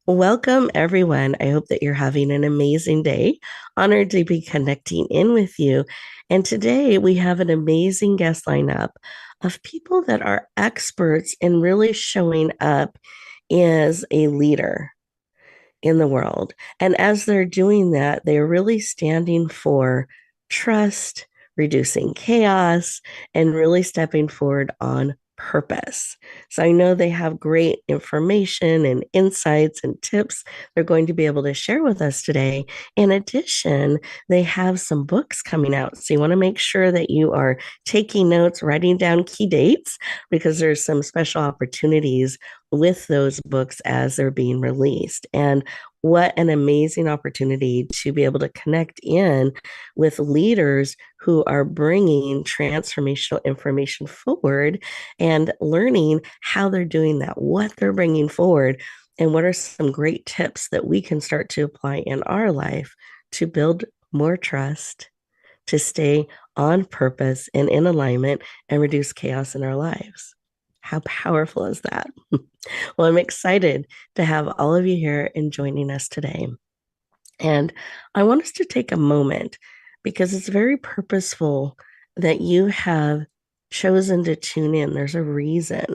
Welcome, everyone. I hope that you're having an amazing day. Honored to be connecting in with you. And today we have an amazing guest lineup of people that are experts in really showing up as a leader in the world. And as they're doing that, they're really standing for trust, reducing chaos, and really stepping forward on purpose. So I know they have great information and insights and tips they're going to be able to share with us today. In addition, they have some books coming out. So you want to make sure that you are taking notes, writing down key dates, because there's some special opportunities with those books as they're being released. And what an amazing opportunity to be able to connect in with leaders who are bringing transformational information forward and learning how they're doing that, what they're bringing forward, and what are some great tips that we can start to apply in our life to build more trust, to stay on purpose and in alignment, and reduce chaos in our lives. How powerful is that? Well, I'm excited to have all of you here and joining us today. And I want us to take a moment because it's very purposeful that you have chosen to tune in. There's a reason.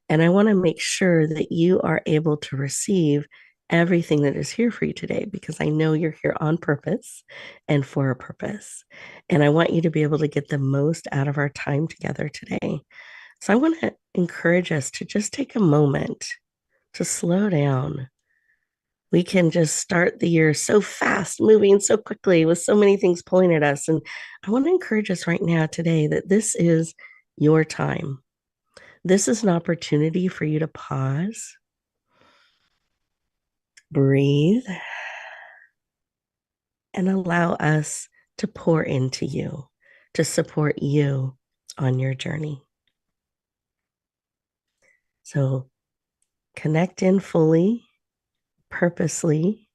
And I want to make sure that you are able to receive everything that is here for you today because I know you're here on purpose and for a purpose. And I want you to be able to get the most out of our time together today. So I want to encourage us to just take a moment to slow down. We can just start the year so fast, moving so quickly with so many things pulling at us. And I want to encourage us right now today that this is your time. This is an opportunity for you to pause, breathe, and allow us to pour into you, to support you on your journey. So connect in fully, purposely,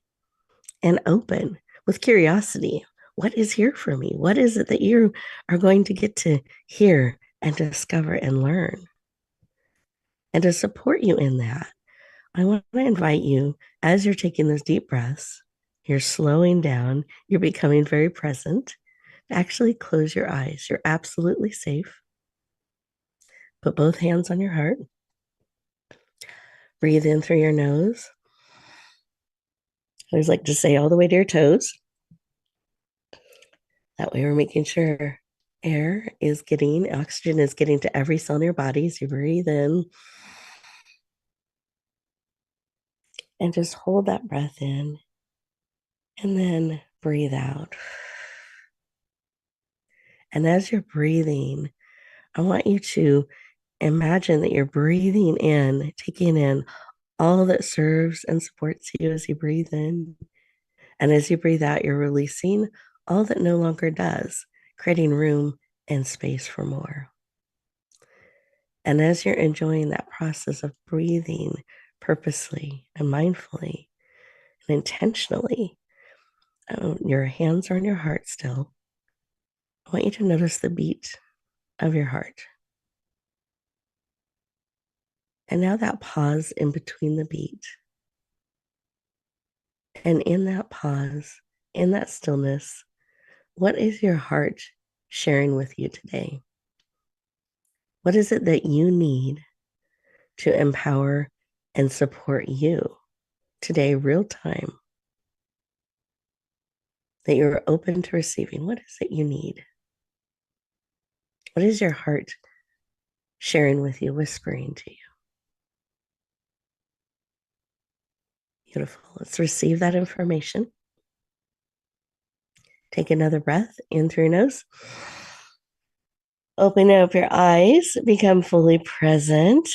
and open with curiosity. What is here for me? What is it that you are going to get to hear and discover and learn? And to support you in that, I want to invite you as you're taking those deep breaths, you're slowing down, you're becoming very present. Actually, close your eyes. You're absolutely safe. Put both hands on your heart. Breathe in through your nose. I always like to say all the way to your toes. That way, we're making sure oxygen is getting to every cell in your body. So you breathe in and just hold that breath in and then breathe out. And as you're breathing, I want you to imagine that you're breathing in, taking in all that serves and supports you as you breathe in. And as you breathe out, you're releasing all that no longer does, creating room and space for more. And as you're enjoying that process of breathing purposely and mindfully and intentionally, your hands are on your heart still. I want you to notice the beat of your heart. And now that pause in between the beat. And in that pause, in that stillness, what is your heart sharing with you today? What is it that you need to empower and support you today, real time, that you're open to receiving? What is it you need? What is your heart sharing with you, whispering to you? Beautiful. Let's receive that information. Take another breath in through your nose. Open up your eyes, become fully present.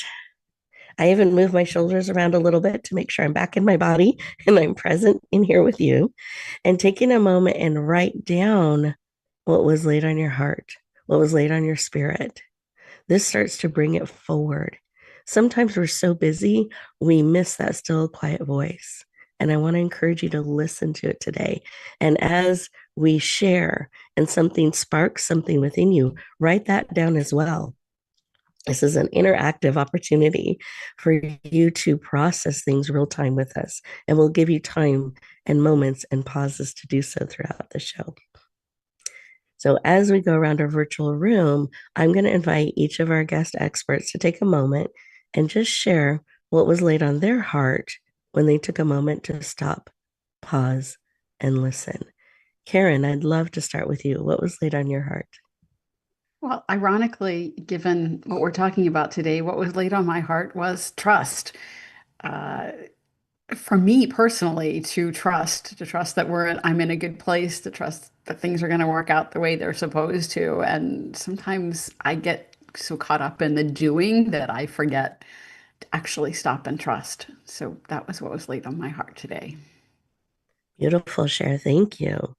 I even move my shoulders around a little bit to make sure I'm back in my body and I'm present in here with you. And taking a moment and write down what was laid on your heart, what was laid on your spirit. This starts to bring it forward. Sometimes we're so busy, we miss that still quiet voice. And I want to encourage you to listen to it today. And as we share and something sparks something within you, write that down as well. This is an interactive opportunity for you to process things real time with us, and we'll give you time and moments and pauses to do so throughout the show. So, as we go around our virtual room, I'm going to invite each of our guest experts to take a moment and just share what was laid on their heart when they took a moment to stop, pause, and listen. Karen, I'd love to start with you. What was laid on your heart? Well, ironically, given what we're talking about today, what was laid on my heart was trust. Uh, for me personally, to trust that I'm in a good place, to trust that things are going to work out the way they're supposed to. And sometimes I get so caught up in the doing that I forget to actually stop and trust. So that was what was laid on my heart today. Beautiful share. Thank you.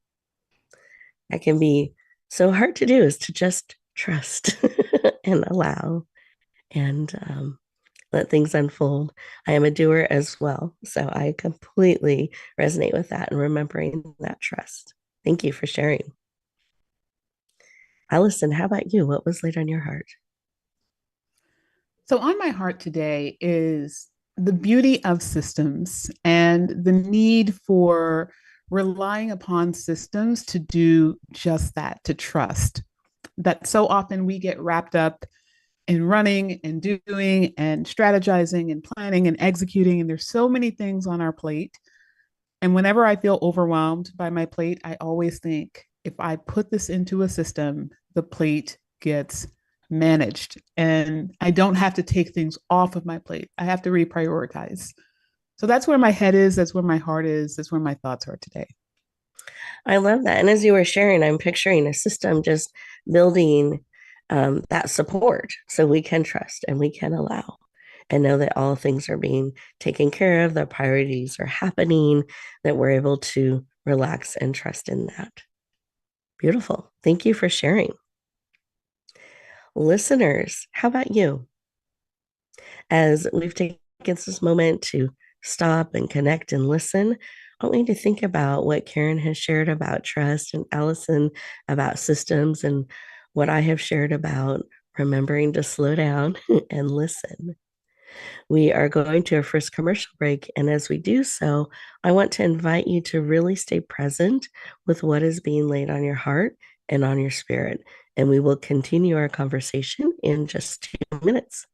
That can be so hard to do is to just trust and allow and let things unfold. I am a doer as well. So I completely resonate with that and remembering that trust. Thank you for sharing. Allison, how about you? What was laid on your heart? So, on my heart today is the beauty of systems and the need for relying upon systems to do just that, to trust. That so often we get wrapped up in running and doing and strategizing and planning and executing, and there's so many things on our plate. And whenever I feel overwhelmed by my plate, I always think if I put this into a system, the plate gets managed and I don't have to take things off of my plate. I have to reprioritize. So that's where my head is. That's where my heart is. That's where my thoughts are today. I love that. And as you were sharing, I'm picturing a system just building that support so we can trust and we can allow and know that all things are being taken care of, the priorities are happening, that we're able to relax and trust in that. Beautiful. Thank you for sharing. Listeners, how about you? As we've taken this moment to stop and connect and listen, I want you to think about what Karen has shared about trust and Allison about systems and what I have shared about remembering to slow down and listen. We are going to our first commercial break. And as we do so, I want to invite you to really stay present with what is being laid on your heart and on your spirit. And we will continue our conversation in just 2 minutes.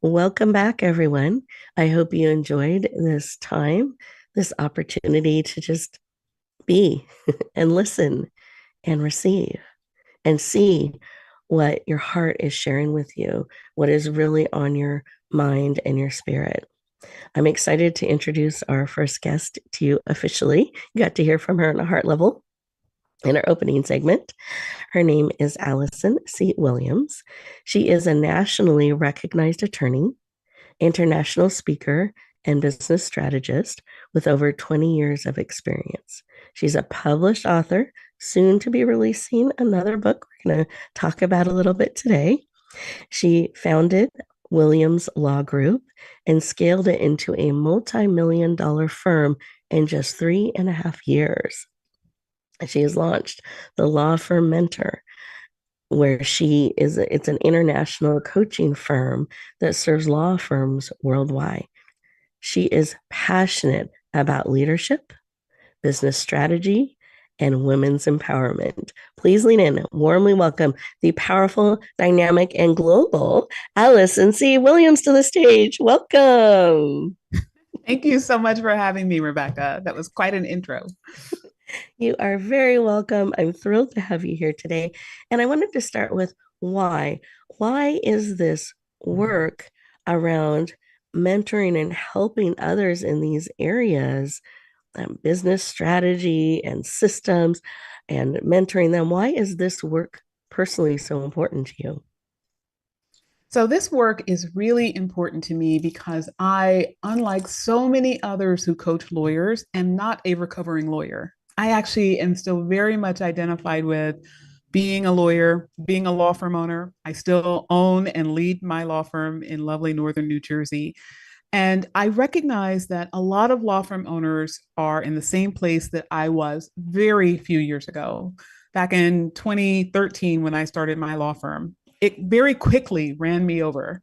Welcome back, everyone. I hope you enjoyed this time, this opportunity to just be and listen and receive and see what your heart is sharing with you, what is really on your mind and your spirit. I'm excited to introduce our first guest to you officially. You got to hear from her on a heart level in our opening segment. Her name is Allison Williams. She is a nationally recognized attorney, international speaker, and business strategist with over 20 years of experience. She's a published author, soon to be releasing another book we're going to talk about a little bit today. She founded Williams Law Group and scaled it into a multi-million-dollar firm in just 3.5 years. She has launched the Law Firm Mentor, where it's an international coaching firm that serves law firms worldwide. She is passionate about leadership, business strategy, and women's empowerment. Please lean in, warmly welcome the powerful, dynamic, and global Allison Williams to the stage. Welcome. Thank you so much for having me, Rebecca. That was quite an intro. You are very welcome. I'm thrilled to have you here today. And I wanted to start with why. Why is this work around mentoring and helping others in these areas, business strategy and systems, and mentoring them? Why is this work personally so important to you? So, this work is really important to me because I, unlike so many others who coach lawyers, am not a recovering lawyer. I actually am still very much identified with being a lawyer, being a law firm owner. I still own and lead my law firm in lovely northern New Jersey. And I recognize that a lot of law firm owners are in the same place that I was very few years ago. Back in 2013, when I started my law firm, it very quickly ran me over.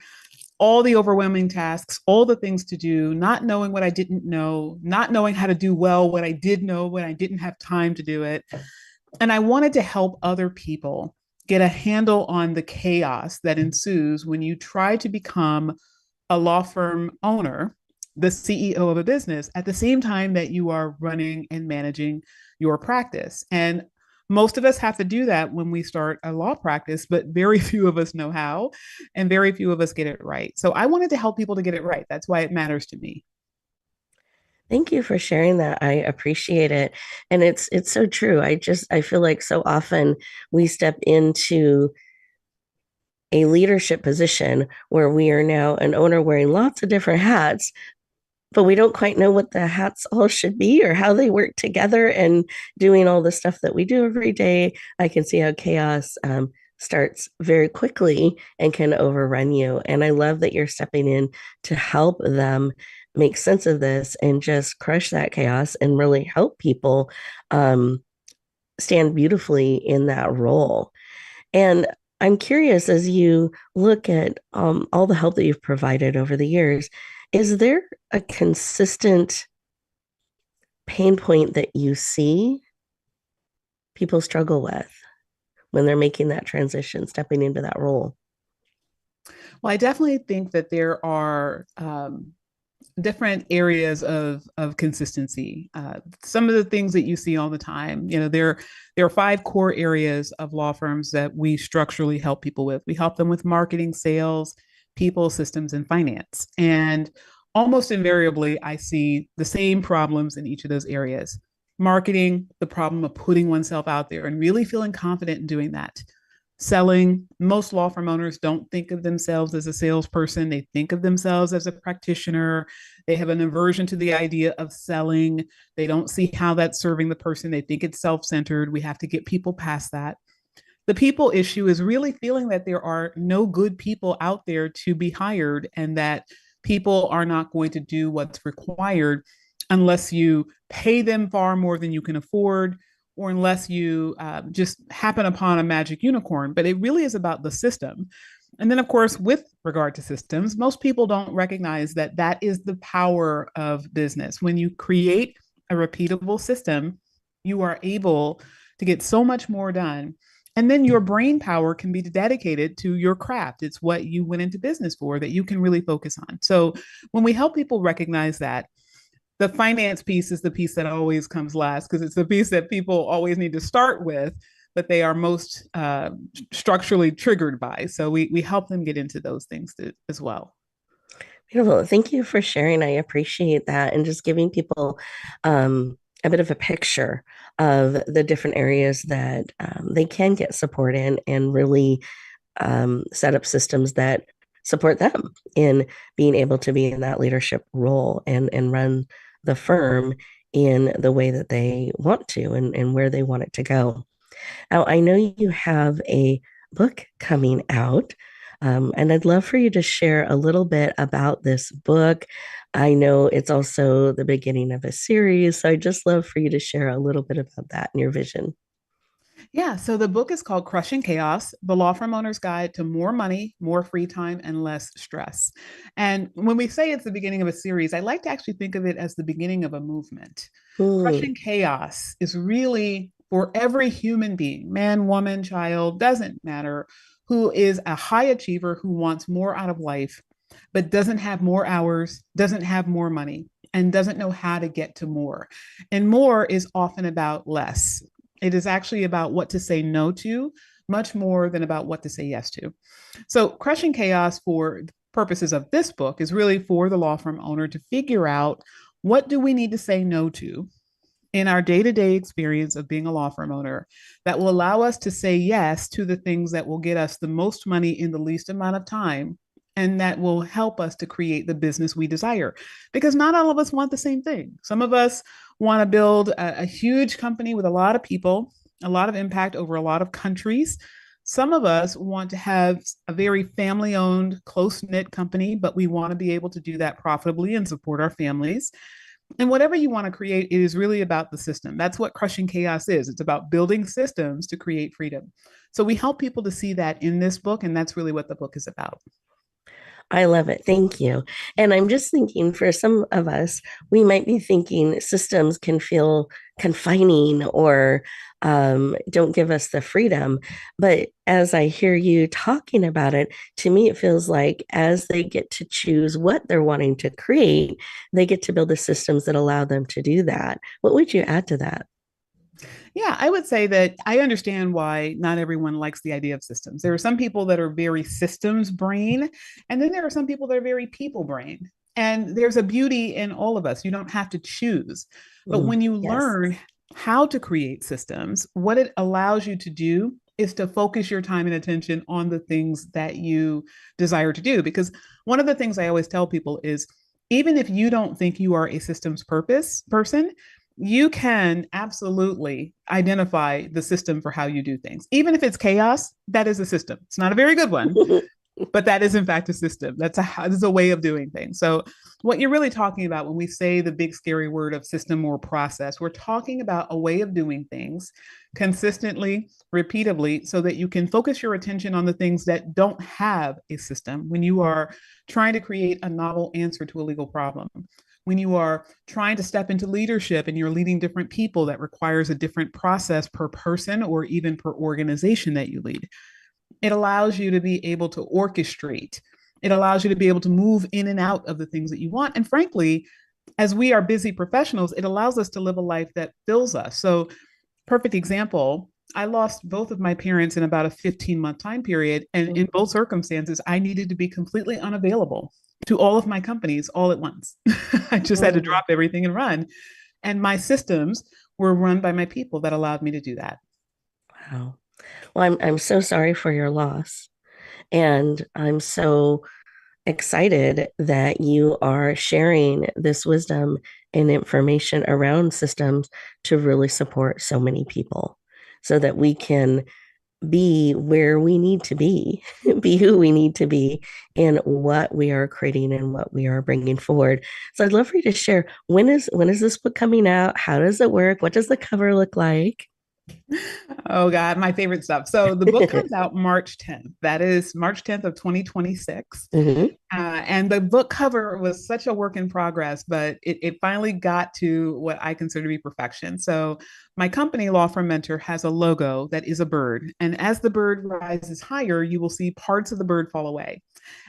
All the overwhelming tasks, all the things to do, not knowing what I didn't know, not knowing how to do well what I did know when I didn't have time to do it. And I wanted to help other people get a handle on the chaos that ensues when you try to become a law firm owner, the CEO of a business, at the same time that you are running and managing your practice. And most of us have to do that when we start a law practice, but very few of us know how, and very few of us get it right. So I wanted to help people to get it right. That's why it matters to me. Thank you for sharing that. I appreciate it. And it's so true. I feel like so often we step into a leadership position where we are now an owner wearing lots of different hats, but we don't quite know what the hats all should be or how they work together and doing all the stuff that we do every day. I can see how chaos starts very quickly and can overrun you. And I love that you're stepping in to help them make sense of this and just crush that chaos and really help people stand beautifully in that role. And I'm curious, as you look at all the help that you've provided over the years, is there a consistent pain point that you see people struggle with when they're making that transition, stepping into that role? Well, I definitely think that there are different areas of consistency. Some of the things that you see all the time, there are 5 core areas of law firms that we structurally help people with. We help them with marketing, sales, people, systems, and finance. And almost invariably, I see the same problems in each of those areas. Marketing, the problem of putting oneself out there and really feeling confident in doing that. Selling, most law firm owners don't think of themselves as a salesperson. They think of themselves as a practitioner. They have an aversion to the idea of selling. They don't see how that's serving the person. They think it's self-centered. We have to get people past that. The people issue is really feeling that there are no good people out there to be hired and that people are not going to do what's required unless you pay them far more than you can afford, or unless you just happen upon a magic unicorn. But it really is about the system. And then, of course, with regard to systems, most people don't recognize that that is the power of business. When you create a repeatable system, you are able to get so much more done. And then your brain power can be dedicated to your craft. It's what you went into business for that you can really focus on. So when we help people recognize that, the finance piece is the piece that always comes last because it's the piece that people always need to start with, but they are most structurally triggered by. So we help them get into those things as well. Beautiful. Thank you for sharing. I appreciate that and just giving people a bit of a picture of the different areas that they can get support in and really set up systems that support them in being able to be in that leadership role and run the firm in the way that they want to and where they want it to go. Now, I know you have a book coming out, and I'd love for you to share a little bit about this book. I know it's also the beginning of a series, so I'd just love for you to share a little bit about that and your vision. Yeah, so the book is called Crushing Chaos: The Law Firm Owner's Guide to More Money, More Free Time, and Less Stress. And when we say it's the beginning of a series, I like to actually think of it as the beginning of a movement. Hmm. Crushing Chaos is really for every human being, man, woman, child, doesn't matter, who is a high achiever who wants more out of life, but doesn't have more hours, doesn't have more money, and doesn't know how to get to more. And more is often about less. It is actually about what to say no to, much more than about what to say yes to. So, Crushing Chaos, for purposes of this book, is really for the law firm owner to figure out what do we need to say no to in our day-to-day experience of being a law firm owner that will allow us to say yes to the things that will get us the most money in the least amount of time and that will help us to create the business we desire. Because not all of us want the same thing. Some of us want to build a huge company with a lot of people, a lot of impact over a lot of countries. Some of us want to have a very family owned, close knit company, but we want to be able to do that profitably and support our families. And whatever you want to create, it is really about the system. That's what Crushing Chaos is. It's about building systems to create freedom. So we help people to see that in this book, and that's really what the book is about. I love it. Thank you. And I'm just thinking for some of us, we might be thinking systems can feel confining or don't give us the freedom. But as I hear you talking about it, to me, it feels like as they get to choose what they're wanting to create, they get to build the systems that allow them to do that. What would you add to that? Yeah, I would say that I understand why not everyone likes the idea of systems. There are some people that are very systems brain, and then there are some people that are very people brain. And there's a beauty in all of us. You don't have to choose. But Mm, when you yes. learn how to create systems, what it allows you to do is to focus your time and attention on the things that you desire to do. Because one of the things I always tell people is even if you don't think you are a systems purpose person, you can absolutely identify the system for how you do things. Even if it's chaos, that is a system. It's not a very good one, but that is in fact a system. That's a way of doing things. So what you're really talking about when we say the big scary word of system or process, we're talking about a way of doing things consistently, repeatably, so that you can focus your attention on the things that don't have a system when you are trying to create a novel answer to a legal problem. When you are trying to step into leadership and you're leading different people, that requires a different process per person or even per organization that you lead. It allows you to be able to orchestrate. It allows you to be able to move in and out of the things that you want. And frankly, as we are busy professionals, it allows us to live a life that fills us. So, perfect example, I lost both of my parents in about a 15-month time period. And in both circumstances, I needed to be completely unavailable to all of my companies all at once. I just had to Mm, drop everything and run. And my systems were run by my people that allowed me to do that. wow. Well, I'm so sorry for your loss. And I'm so excited that you are sharing this wisdom and information around systems to really support so many people so that we can be where we need to be, be who we need to be in what we are creating and what we are bringing forward. So I'd love for you to share when is this book coming out? How does it work? What does the cover look like? Oh God, my favorite stuff. So the book comes out March 10th. That is March 10th of 2026. Hmm. And the book cover was such a work in progress, but it finally got to what I consider to be perfection. So my company, Law Firm Mentor, has a logo that is a bird. And as the bird rises higher, you will see parts of the bird fall away.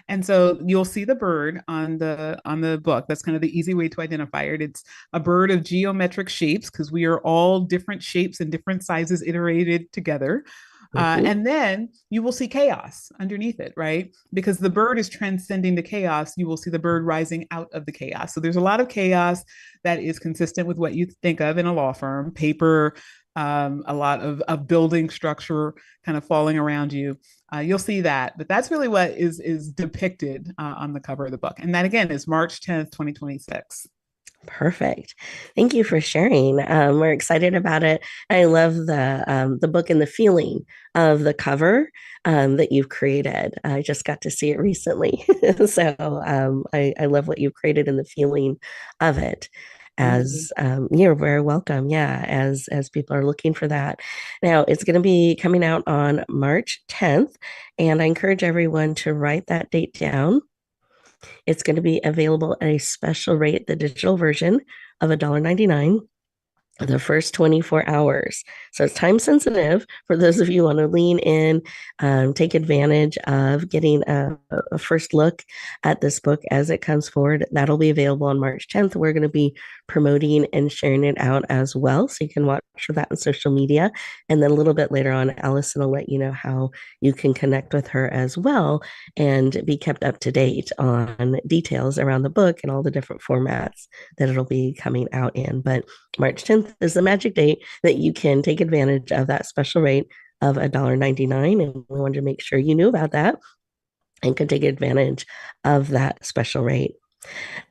And so you'll see the bird on the book. That's kind of the easy way to identify it. It's a bird of geometric shapes because we are all different shapes and different sizes iterated together. Hmm. And then you will see chaos underneath it, right? Because the bird is transcending the chaos. You will see the bird rising out of the chaos. So there's a lot of chaos that is consistent with what you think of in a law firm, paper, a lot of building structure kind of falling around you. You'll see that, but that's really what is depicted on the cover of the book. And that again is March 10th, 2026. Perfect. Thank you for sharing. We're excited about it. I love the book and the feeling of the cover that you've created. I just got to see it recently, so I love what you've created and the feeling of it. Thank you. As you're very welcome. Yeah, as people are looking for that. Now it's going to be coming out on March 10th, and I encourage everyone to write that date down. It's going to be available at a special rate, the digital version of $1.99 the first 24 hours. So it's time sensitive for those of you who want to lean in, take advantage of getting a first look at this book as it comes forward. That'll be available on March 10th. We're going to be promoting and sharing it out as well. So you can watch for that on social media. And then a little bit later on, Allison will let you know how you can connect with her as well and be kept up to date on details around the book and all the different formats that it'll be coming out in. But March 10th is the magic date that you can take advantage of that special rate of $1.99. And we wanted to make sure you knew about that and could take advantage of that special rate.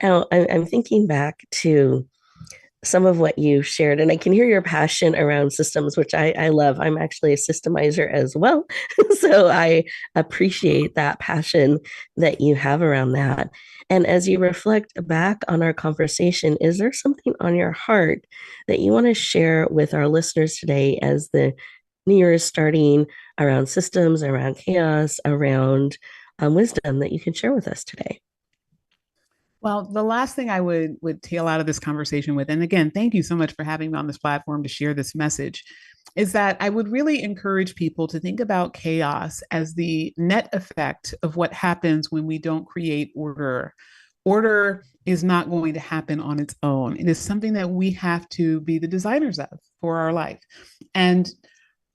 Now, I'm thinking back to some of what you shared, and I can hear your passion around systems, which I love. I'm actually a systemizer as well. So I appreciate that passion that you have around that. And as you reflect back on our conversation, is there something on your heart that you want to share with our listeners today as the new year is starting around systems, around chaos, around wisdom that you can share with us today? Well, the last thing I would tail out of this conversation with, and again, thank you so much for having me on this platform to share this message, is that I would really encourage people to think about chaos as the net effect of what happens when we don't create order. Order is not going to happen on its own. It is something that we have to be the designers of for our life. And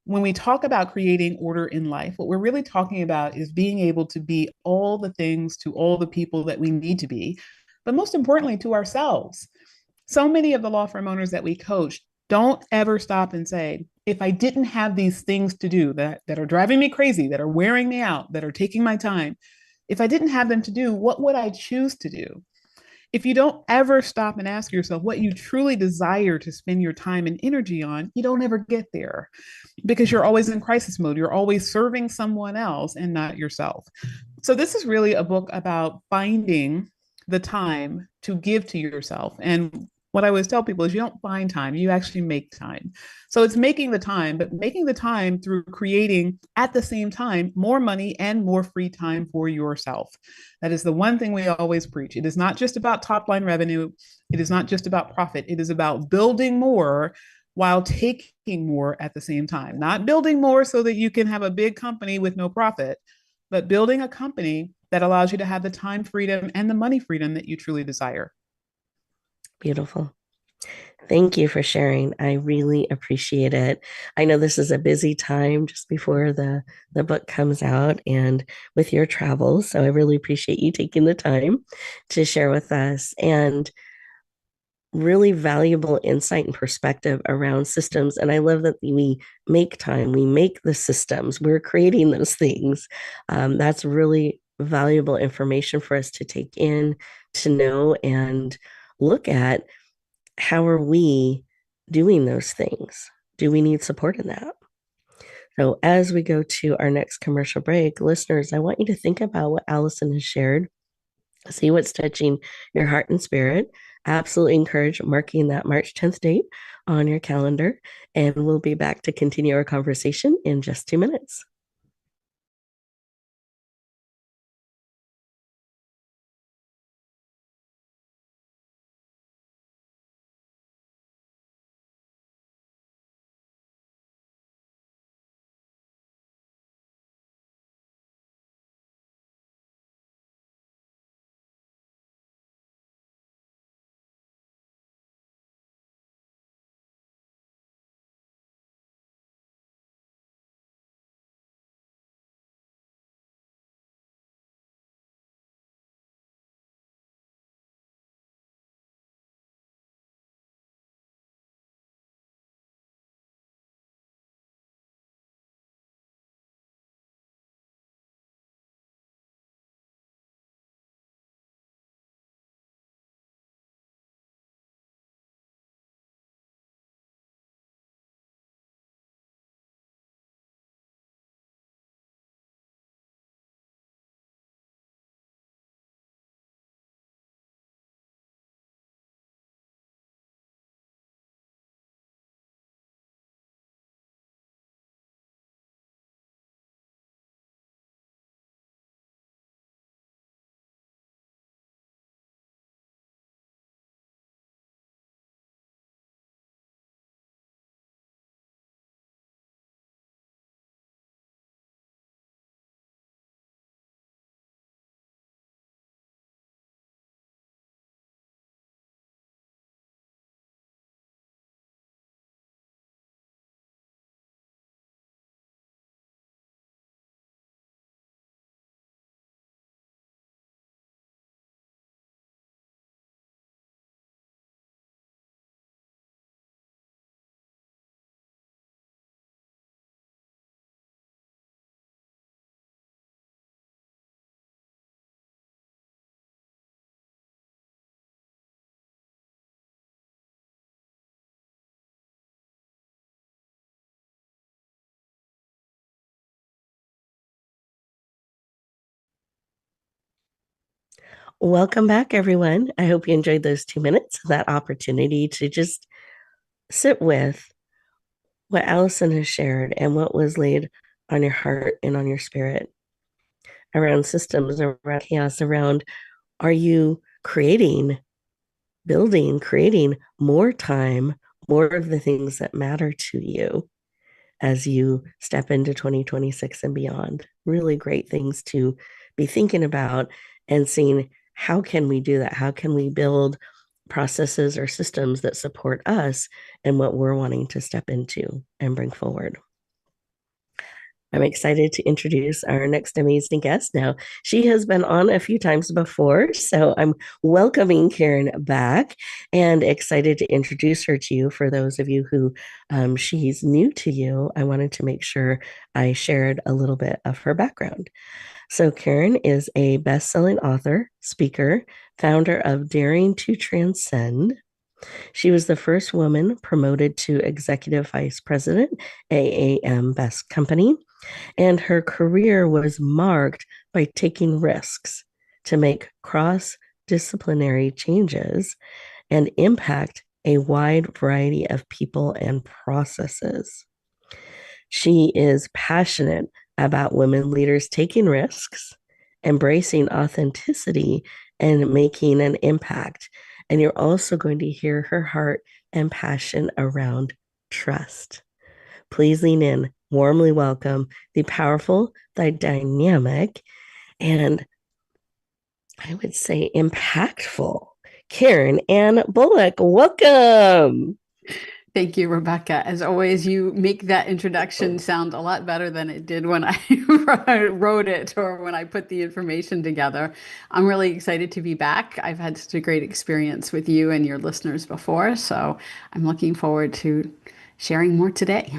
when we talk about creating order in life, what we're really talking about is being able to be all the things to all the people that we need to be, but most importantly, to ourselves. So many of the law firm owners that we coach don't ever stop and say, if I didn't have these things to do that are driving me crazy, that are wearing me out, that are taking my time, if I didn't have them to do, what would I choose to do? If you don't ever stop and ask yourself what you truly desire to spend your time and energy on, you don't ever get there because you're always in crisis mode. You're always serving someone else and not yourself. So, this is really a book about finding the time to give to yourself. And what I always tell people is you don't find time, you actually make time. So it's making the time, but making the time through creating at the same time more money and more free time for yourself. That is the one thing we always preach. It is not just about top line revenue, it is not just about profit, it is about building more while taking more at the same time. Not building more so that you can have a big company with no profit, but building a company that allows you to have the time freedom and the money freedom that you truly desire. Beautiful. Thank you for sharing. I really appreciate it. I know this is a busy time just before the book comes out and with your travels. So I really appreciate you taking the time to share with us and really valuable insight and perspective around systems. And I love that we make time, we make the systems, we're creating those things. That's really valuable information for us to take in, to know, and look at how are we doing those things? Do we need support in that? So, as we go to our next commercial break, listeners, I want you to think about what Allison has shared, see what's touching your heart and spirit absolutely encourage marking that March 10th date on your calendar. And we'll be back to continue our conversation in just 2 minutes. Welcome back, everyone. I hope you enjoyed those 2 minutes, that opportunity to just sit with what Allison has shared and what was laid on your heart and on your spirit around systems, around chaos, around are you creating, building, creating more time, more of the things that matter to you as you step into 2026 and beyond. Really great things to be thinking about and seeing how can we do that? How can we build processes or systems that support us and what we're wanting to step into and bring forward? I'm excited to introduce our next amazing guest. Now, she has been on a few times before, so I'm welcoming Karen back and excited to introduce her to you. For those of you who she's new to you, I wanted to make sure I shared a little bit of her background. So, Karen is a best-selling author, speaker, founder of Daring to Transcend. She was the first woman promoted to executive vice president, AAM Best Company, and her career was marked by taking risks to make cross disciplinary changes and impact a wide variety of people and processes. She is passionate about women leaders taking risks, embracing authenticity, and making an impact. And you're also going to hear her heart and passion around trust. Please lean in, warmly welcome the powerful, the dynamic, and I would say impactful Karen Ann Bulluck. Welcome. Thank you, Rebecca. As always, you make that introduction sound a lot better than it did when I wrote it or when I put the information together. I'm really excited to be back. I've had such a great experience with you and your listeners before, so I'm looking forward to sharing more today.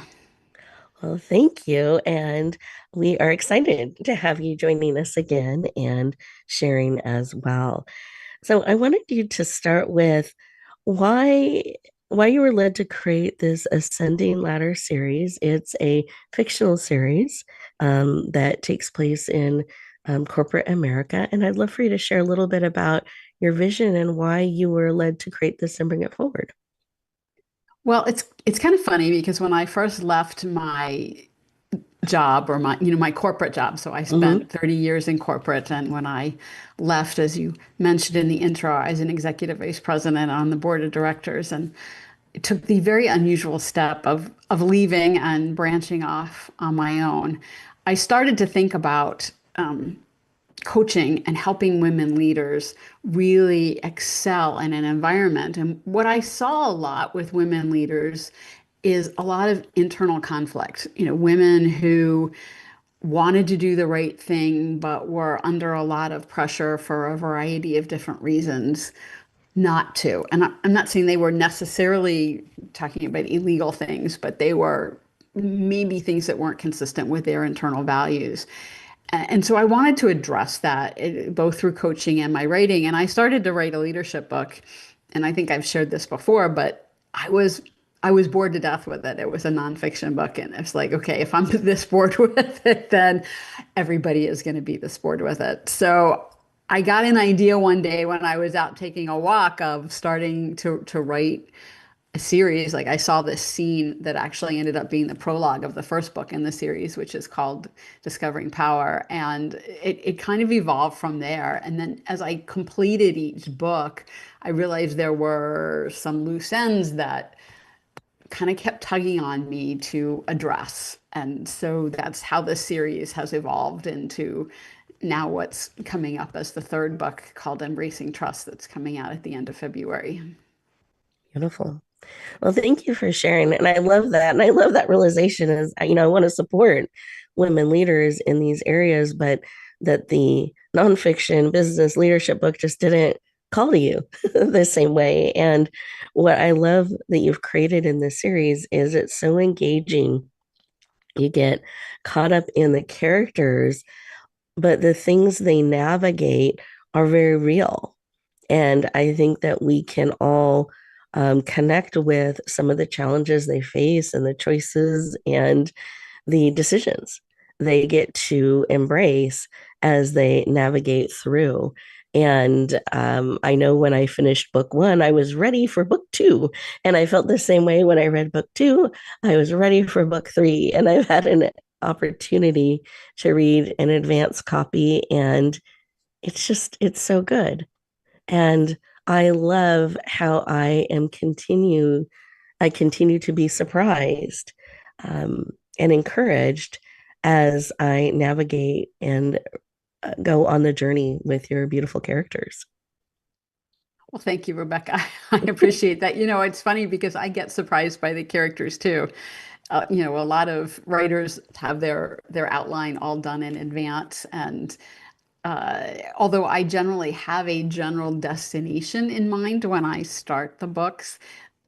Well, thank you. And we are excited to have you joining us again and sharing as well. So I wanted you to start with why why you were led to create this Ascending Ladder series. It's a fictional series that takes place in corporate America. And I'd love for you to share a little bit about your vision and why you were led to create this and bring it forward. Well, it's kind of funny because when I first left my job or my corporate job, so I Mm-hmm. spent 30 years in corporate, and when I left, as you mentioned in the intro, I was an executive vice president on the board of directors, and took the very unusual step of leaving and branching off on my own. I started to think about coaching and helping women leaders really excel in an environment. And what I saw a lot with women leaders is a lot of internal conflict. Women who wanted to do the right thing, but were under a lot of pressure for a variety of different reasons not to. And I'm not saying they were necessarily talking about illegal things, but they were maybe things that weren't consistent with their internal values. And so I wanted to address that both through coaching and my writing. And I started to write a leadership book. And I think I've shared this before, but I was bored to death with it. It was a nonfiction book, and it's like, okay, if I'm this bored with it, then everybody is going to be this bored with it. So I got an idea one day when I was out taking a walk of starting to write a series. Like I saw this scene that actually ended up being the prologue of the first book in the series, which is called Discovering Power. And it kind of evolved from there. And then as I completed each book, I realized there were some loose ends that kind of kept tugging on me to address. And so that's how this series has evolved into now what's coming up as the third book called Embracing Trust, that's coming out at the end of February. Beautiful. Well, thank you for sharing. And I love that. And I love that realization is, I want to support women leaders in these areas, but that the nonfiction business leadership book just didn't call to you the same way. And what I love that you've created in this series is it's so engaging. You get caught up in the characters, but the things they navigate are very real. And I think that we can all connect with some of the challenges they face and the choices and the decisions they get to embrace as they navigate through. And I know when I finished book one, I was ready for book two. And I felt the same way when I read book two. I was ready for book three. And I've had an opportunity to read an advanced copy. And it's so good. And I love how I continue to be surprised and encouraged as I navigate and go on the journey with your beautiful characters. Well, thank you, Rebecca. I appreciate that. It's funny because I get surprised by the characters too. A lot of writers have their outline all done in advance, and although I generally have a general destination in mind when I start the books,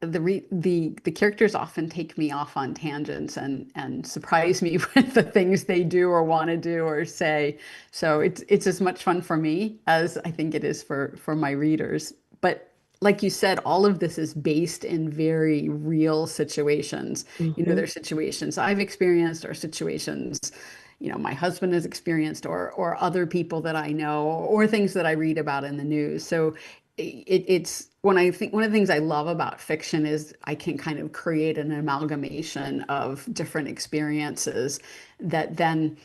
the characters often take me off on tangents and surprise me with the things they do or want to do or say. So it's as much fun for me as I think it is for my readers. But like you said, all of this is based in very real situations. Mm-hmm. There's situations I've experienced or situations my husband has experienced or other people that I know or things that I read about in the news. So it's when I think one of the things I love about fiction is I can kind of create an amalgamation of different experiences that then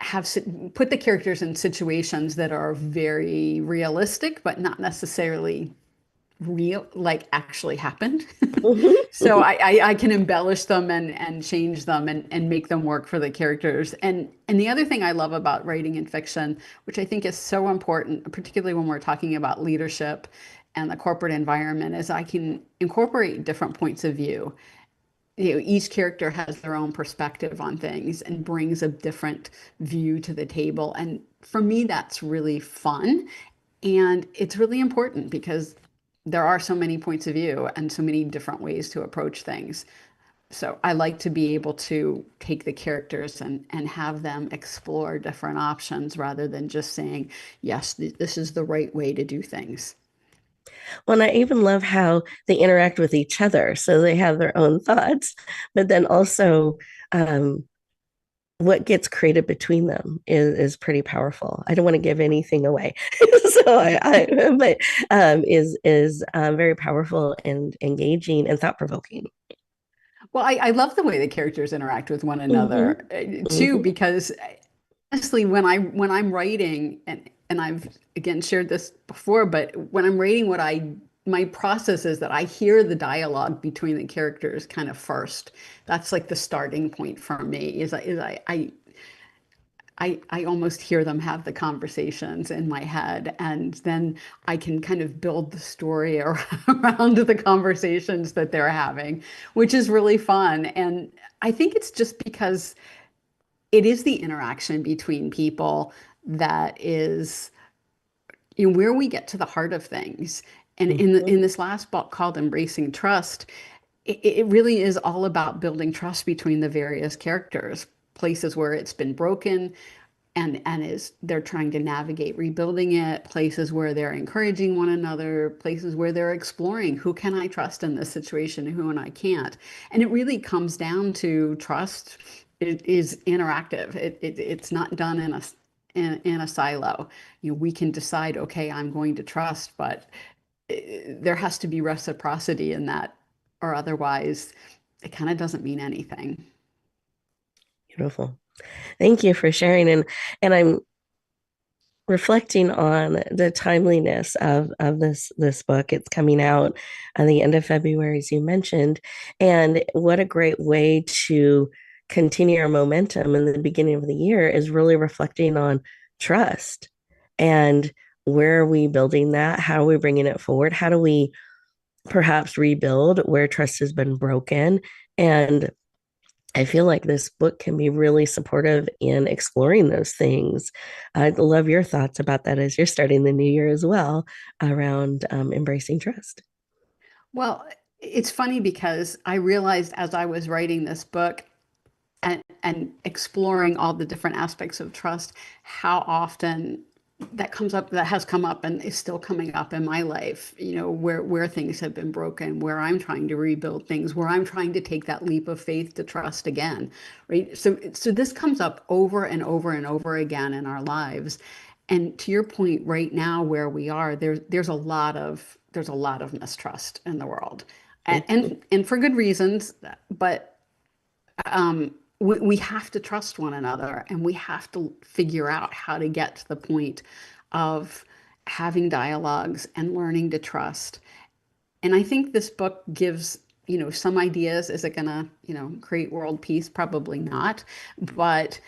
have put the characters in situations that are very realistic, but not necessarily real, like actually happened. So Mm-hmm. I can embellish them and change them and make them work for the characters. And the other thing I love about writing in fiction, which I think is so important, particularly when we're talking about leadership and the corporate environment, is I can incorporate different points of view. Each character has their own perspective on things and brings a different view to the table. And for me, that's really fun. And it's really important because there are so many points of view and so many different ways to approach things. So I like to be able to take the characters and have them explore different options rather than just saying, yes, this is the right way to do things. Well, and I even love how they interact with each other. So they have their own thoughts, but then also um, what gets created between them is pretty powerful. I don't want to give anything away, so but is very powerful and engaging and thought provoking. Well, I love the way the characters interact with one Mm-hmm. another too, Mm-hmm. because honestly, when I'm writing, and I've again shared this before, but when I'm writing, what I my process is that I hear the dialogue between the characters kind of first. That's like the starting point for me. I almost hear them have the conversations in my head, and then I can kind of build the story around the conversations that they're having, which is really fun. And I think it's just because it is the interaction between people that is, you know, where we get to the heart of things. And Mm-hmm. in this last book called Embracing Trust, it really is all about building trust between the various characters, places where it's been broken, and is they're trying to navigate rebuilding it, places where they're encouraging one another, places where they're exploring who can I trust in this situation and who and I can't. And it really comes down to trust. It is interactive. It's not done in a silo. You know, we can decide, okay, I'm going to trust, but there has to be reciprocity in that, or otherwise it kind of doesn't mean anything. Beautiful. Thank you for sharing. And I'm reflecting on the timeliness of this book. It's coming out at the end of February, as you mentioned, and what a great way to continue our momentum in the beginning of the year is really reflecting on trust and where are we building that? How are we bringing it forward? How do we perhaps rebuild where trust has been broken? And I feel like this book can be really supportive in exploring those things. I'd love your thoughts about that as you're starting the new year as well around embracing trust. Well, it's funny because I realized as I was writing this book and exploring all the different aspects of trust, how often that has come up and is still coming up in my life, you know, where things have been broken, where I'm trying to rebuild things, where I'm trying to take that leap of faith to trust again, right? So this comes up over and over and over again in our lives. And to your point, right now where we are, there's a lot of mistrust in the world. And Mhm. and for good reasons, but we have to trust one another, and we have to figure out how to get to the point of having dialogues and learning to trust. And I think this book gives, you know, some ideas. Is it gonna, you know, create world peace? Probably not. But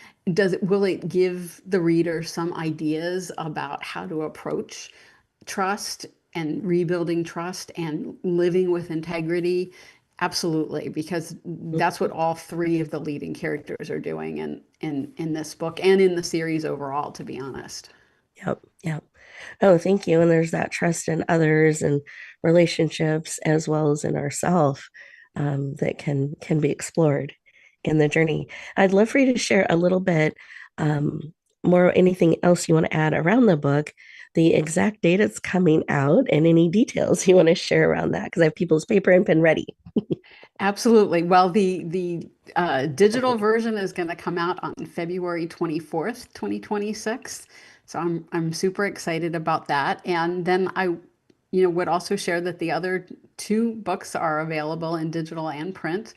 will it give the reader some ideas about how to approach trust and rebuilding trust and living with integrity? Absolutely, because that's what all three of the leading characters are doing in this book and in the series overall, to be honest. Yep. Yep. Oh, thank you. And there's that trust in others and relationships as well as in ourself that can be explored in the journey. I'd love for you to share a little bit more, anything else you want to add around the book, the exact date it's coming out, and any details you want to share around that, because I have people's paper and pen ready. Absolutely. Well, the digital version is going to come out on February 24th, 2026. So I'm super excited about that. And then you know, would also share that the other two books are available in digital and print.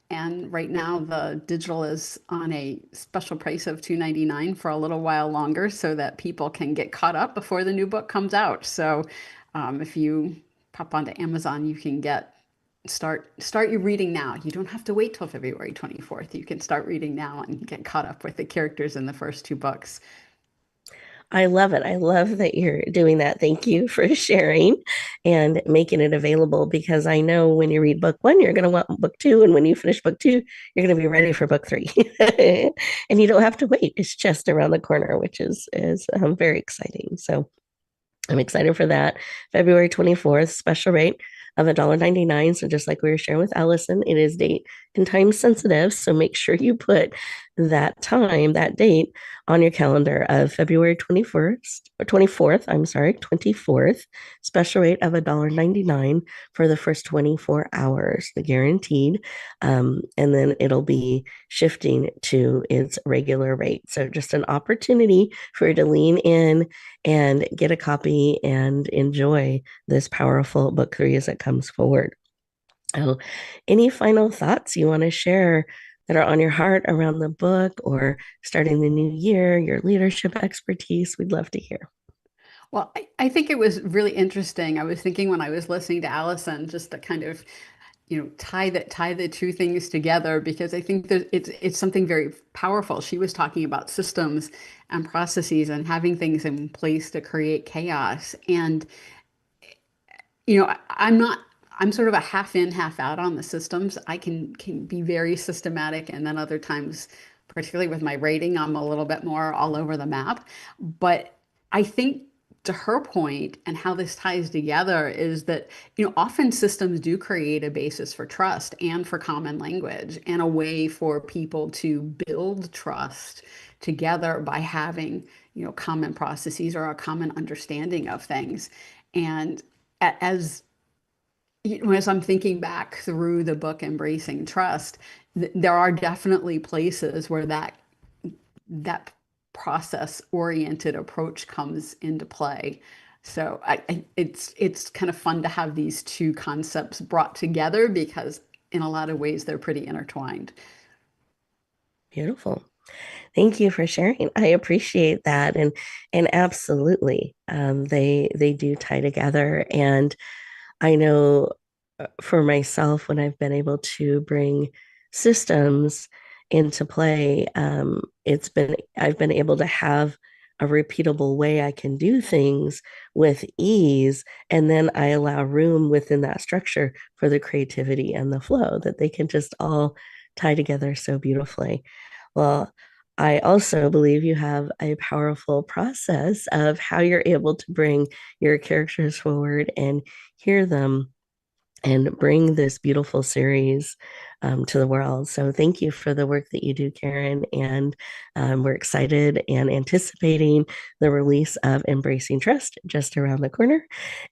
And right now the digital is on a special price of $2.99 for a little while longer so that people can get caught up before the new book comes out. So if you pop onto Amazon, you can start your reading now. You don't have to wait till February 24th. You can start reading now and get caught up with the characters in the first two books. I love it. I love that you're doing that. Thank you for sharing and making it available, because I know when you read book one, you're going to want book two. And when you finish book two, you're going to be ready for book three. And you don't have to wait. It's just around the corner, which is very exciting. So I'm excited for that. February 24th, special rate of $1.99. So just like we were sharing with Allison, it is date and time sensitive. So make sure you put that time, that date on your calendar of February 21st or 24th, I'm sorry, 24th, special rate of $1.99 for the first 24 hours, the guaranteed. And then it'll be shifting to its regular rate. So just an opportunity for you to lean in and get a copy and enjoy this powerful book three as it comes forward. Oh, any final thoughts you want to share that are on your heart around the book or starting the new year, your leadership expertise? We'd love to hear. Well, I think it was really interesting. I was thinking when I was listening to Allison, just to kind of, tie the two things together because I think that it's something very powerful. She was talking about systems and processes and having things in place to create chaos. And I'm not, I'm sort of a half in, half out on the systems. I can be very systematic, and then other times, particularly with my rating, I'm a little bit more all over the map. But I think to her point and how this ties together is that, often systems do create a basis for trust and for common language and a way for people to build trust together by having, common processes or a common understanding of things. And as as I'm thinking back through the book Embracing Trust, there are definitely places where that process oriented approach comes into play. So it's kind of fun to have these two concepts brought together because in a lot of ways they're pretty intertwined. Beautiful. Thank you for sharing. I appreciate that, and absolutely, they do tie together. And I know for myself, when I've been able to bring systems into play, I've been able to have a repeatable way I can do things with ease, and then I allow room within that structure for the creativity and the flow that they can just all tie together so beautifully. Well, I also believe you have a powerful process of how you're able to bring your characters forward and hear them and bring this beautiful series to the world. So thank you for the work that you do, Karen. And we're excited and anticipating the release of Embracing Trust just around the corner.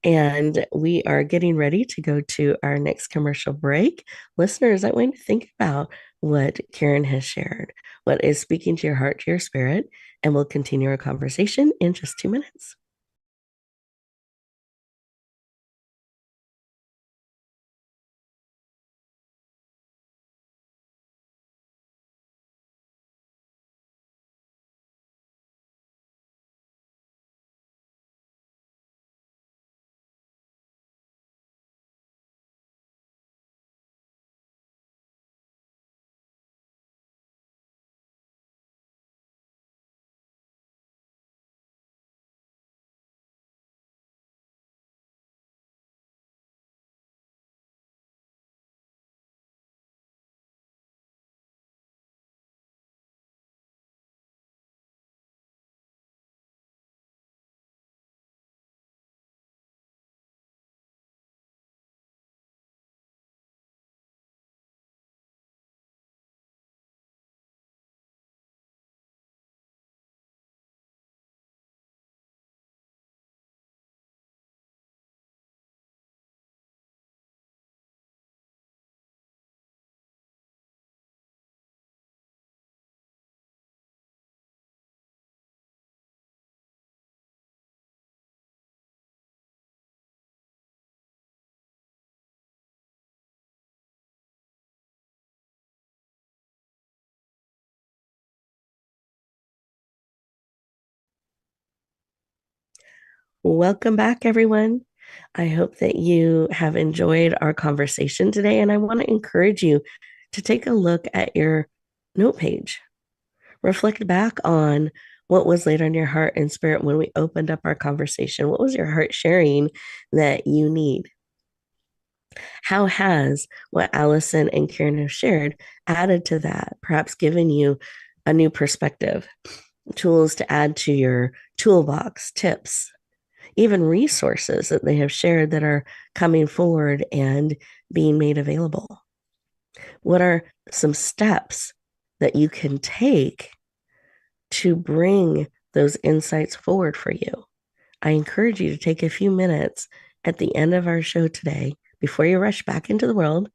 And we are getting ready to go to our next commercial break. Listeners, I want you to think about what Karen has shared, what is speaking to your heart, to your spirit, and we'll continue our conversation in just 2 minutes. Welcome back, everyone. I hope that you have enjoyed our conversation today, and I want to encourage you to take a look at your note page. Reflect back on what was laid on your heart and spirit when we opened up our conversation. What was your heart sharing that you need? How has what Allison and Karen have shared added to that, perhaps given you a new perspective, tools to add to your toolbox, tips, even resources that they have shared that are coming forward and being made available? What are some steps that you can take to bring those insights forward for you? I encourage you to take a few minutes at the end of our show today before you rush back into the world.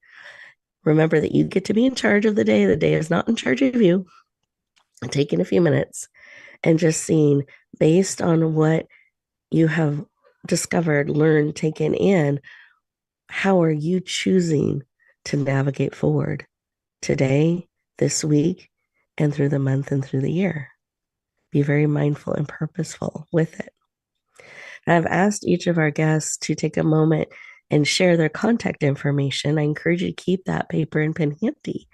Remember that you get to be in charge of the day. The day is not in charge of you. And taking a few minutes and just seeing, based on what you have discovered, learned, taken in, how are you choosing to navigate forward today, this week, and through the month and through the year? Be very mindful and purposeful with it. I've asked each of our guests to take a moment and share their contact information. I encourage you to keep that paper and pen handy.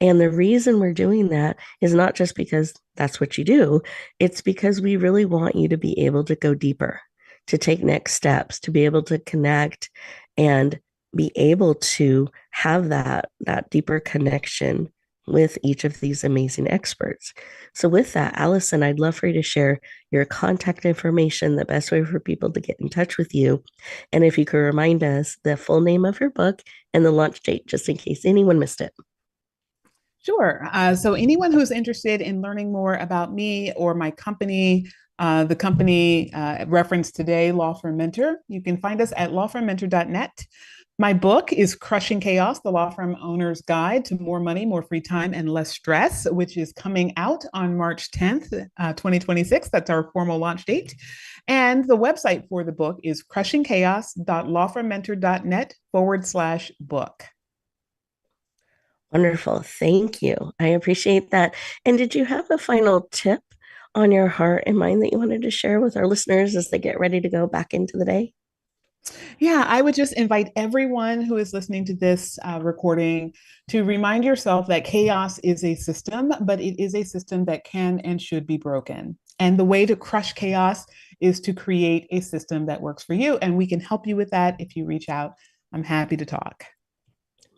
And the reason we're doing that is not just because that's what you do, it's because we really want you to be able to go deeper, to take next steps, to be able to connect and be able to have that deeper connection with each of these amazing experts. So with that, Allison, I'd love for you to share your contact information, the best way for people to get in touch with you. And if you could remind us the full name of your book and the launch date, just in case anyone missed it. Sure. So anyone who's interested in learning more about me or my company, the company referenced today, Law Firm Mentor, you can find us at lawfirmmentor.net. My book is Crushing Chaos, the Law Firm Owner's Guide to More Money, More Free Time, and Less Stress, which is coming out on March 10th, 2026. That's our formal launch date. And the website for the book is crushingchaos.lawfirmmentor.net/book. Wonderful. Thank you. I appreciate that. And did you have a final tip on your heart and mind that you wanted to share with our listeners as they get ready to go back into the day? Yeah, I would just invite everyone who is listening to this recording to remind yourself that chaos is a system, but it is a system that can and should be broken. And the way to crush chaos is to create a system that works for you. And we can help you with that if you reach out. I'm happy to talk.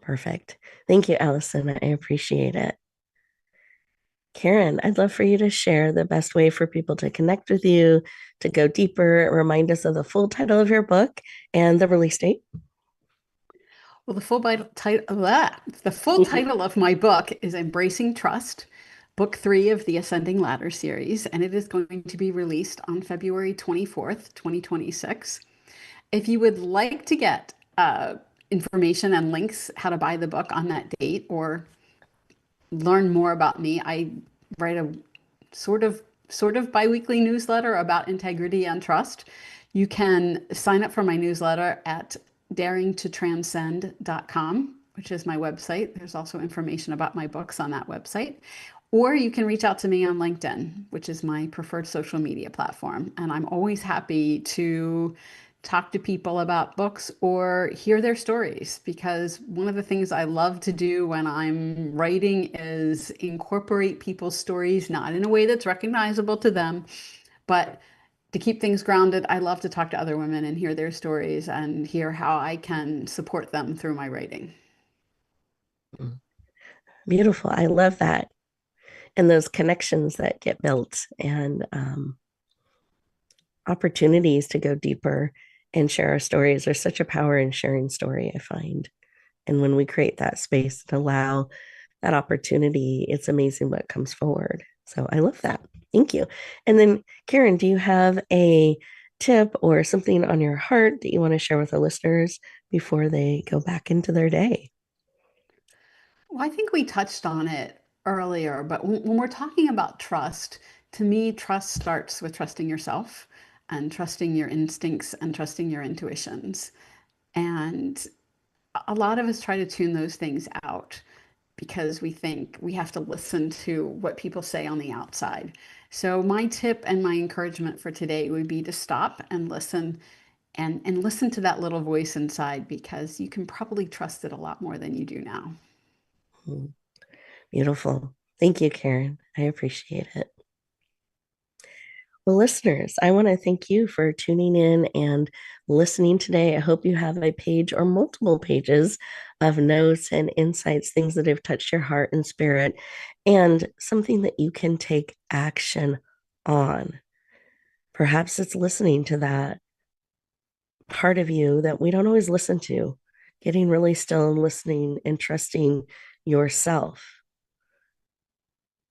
Perfect. Thank you, Allison. I appreciate it. Karen, I'd love for you to share the best way for people to connect with you, to go deeper, remind us of the full title of your book and the release date. Well, the full title of my book is Embracing Trust, Book 3 of the Ascending Ladder series, and it is going to be released on February 24th, 2026. If you would like to get information and links how to buy the book on that date or learn more about me, I write a sort of biweekly newsletter about integrity and trust. You can sign up for my newsletter at daringtotranscend.com, which is my website. There's also information about my books on that website. Or you can reach out to me on LinkedIn, which is my preferred social media platform. And I'm always happy to talk to people about books or hear their stories, because one of the things I love to do when I'm writing is incorporate people's stories, not in a way that's recognizable to them, but to keep things grounded. I love to talk to other women and hear their stories and hear how I can support them through my writing. Beautiful. I love that. And those connections that get built and opportunities to go deeper and share our stories. There's such a power in sharing story, I find. And when we create that space and allow that opportunity, it's amazing what comes forward. So I love that. Thank you. And then, Karen, do you have a tip or something on your heart that you want to share with our listeners before they go back into their day? Well, I think we touched on it earlier, but when we're talking about trust, to me, trust starts with trusting yourself and trusting your instincts and trusting your intuitions. And a lot of us try to tune those things out because we think we have to listen to what people say on the outside. So my tip and my encouragement for today would be to stop and listen and listen to that little voice inside, because you can probably trust it a lot more than you do now. Beautiful. Thank you, Karen. I appreciate it. Well, listeners, I want to thank you for tuning in and listening today. I hope you have a page or multiple pages of notes and insights, things that have touched your heart and spirit, and something that you can take action on. Perhaps it's listening to that part of you that we don't always listen to, getting really still and listening and trusting yourself.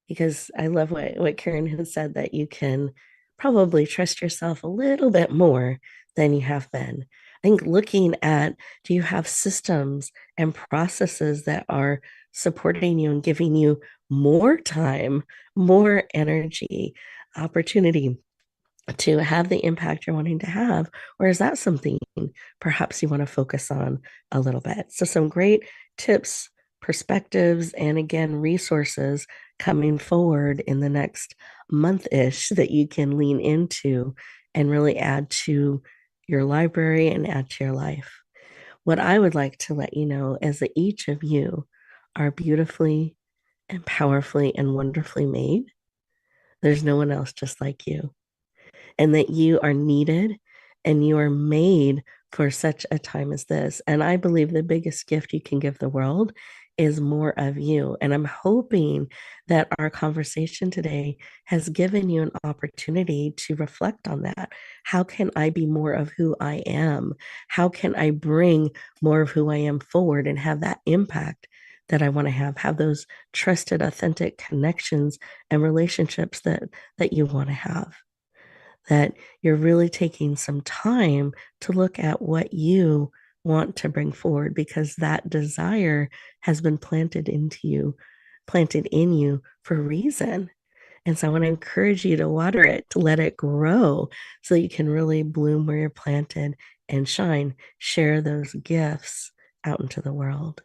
Because I love what Karen has said, that you can probably trust yourself a little bit more than you have been. I think looking at, do you have systems and processes that are supporting you and giving you more time, more energy, opportunity to have the impact you're wanting to have? Or is that something perhaps you want to focus on a little bit? So, some great tips, perspectives, and again, resources coming forward in the next month ish that you can lean into and really add to your library and add to your life. What I would like to let you know is that each of you are beautifully and powerfully and wonderfully made. There's no one else just like you, and that you are needed and you are made for such a time as this. And I believe the biggest gift you can give the world is more of you. And I'm hoping that our conversation today has given you an opportunity to reflect on that. How can I be more of who I am? How can I bring more of who I am forward and have that impact that I want to have those trusted, authentic connections and relationships that you want to have? That you're really taking some time to look at what you want to bring forward, because that desire has been planted in you for a reason. And so I want to encourage you to water it, to let it grow so you can really bloom where you're planted and shine, share those gifts out into the world.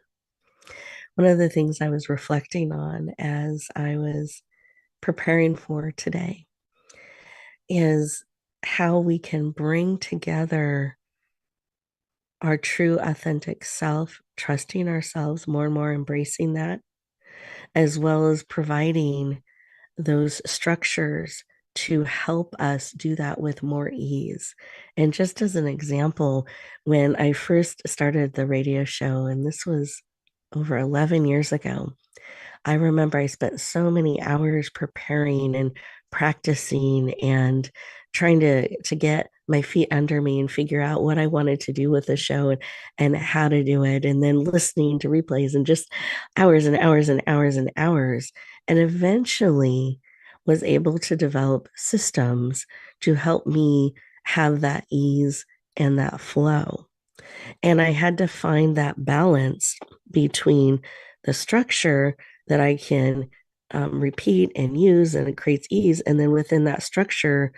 One of the things I was reflecting on as I was preparing for today is how we can bring together our true, authentic self, trusting ourselves more and more, embracing that, as well as providing those structures to help us do that with more ease. And just as an example, when I first started the radio show, and this was over 11 years ago, I remember I spent so many hours preparing and practicing and trying to get my feet under me and figure out what I wanted to do with the show, and how to do it, and then listening to replays and just hours and hours and hours and hours, and eventually was able to develop systems to help me have that ease and that flow. And I had to find that balance between the structure that I can repeat and use, and it creates ease. And then within that structure,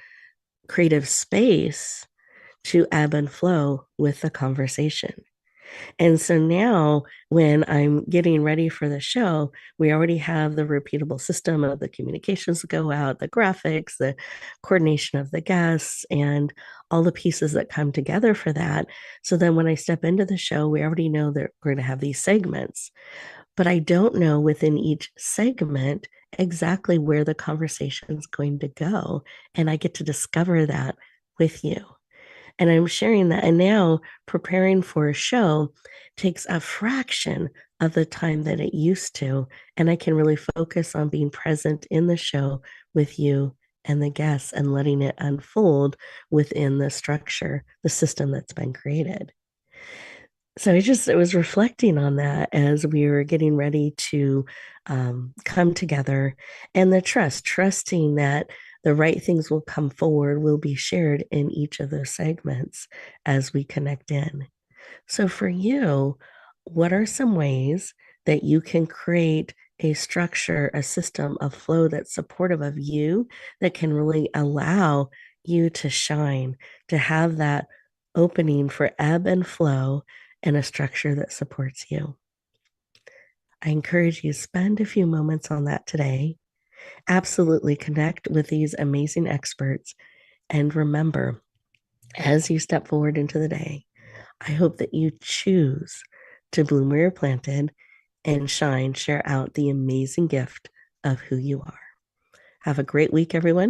creative space to ebb and flow with the conversation. And so now, when I'm getting ready for the show, we already have the repeatable system of the communications that go out, the graphics, the coordination of the guests, and all the pieces that come together for that. So then when I step into the show, we already know that we're going to have these segments, but I don't know within each segment exactly where the conversation is going to go. And I get to discover that with you. And I'm sharing that. And now preparing for a show takes a fraction of the time that it used to. And I can really focus on being present in the show with you and the guests, and letting it unfold within the structure, the system that's been created. So I was reflecting on that as we were getting ready to come together, and the trusting that the right things will come forward, will be shared in each of those segments as we connect in. So for you, what are some ways that you can create a structure, a system, a flow that's supportive of you, that can really allow you to shine, to have that opening for ebb and flow, and a structure that supports you? I encourage you to spend a few moments on that today. Absolutely connect with these amazing experts. And remember, as you step forward into the day, I hope that you choose to bloom where you're planted and shine, share out the amazing gift of who you are. Have a great week, everyone.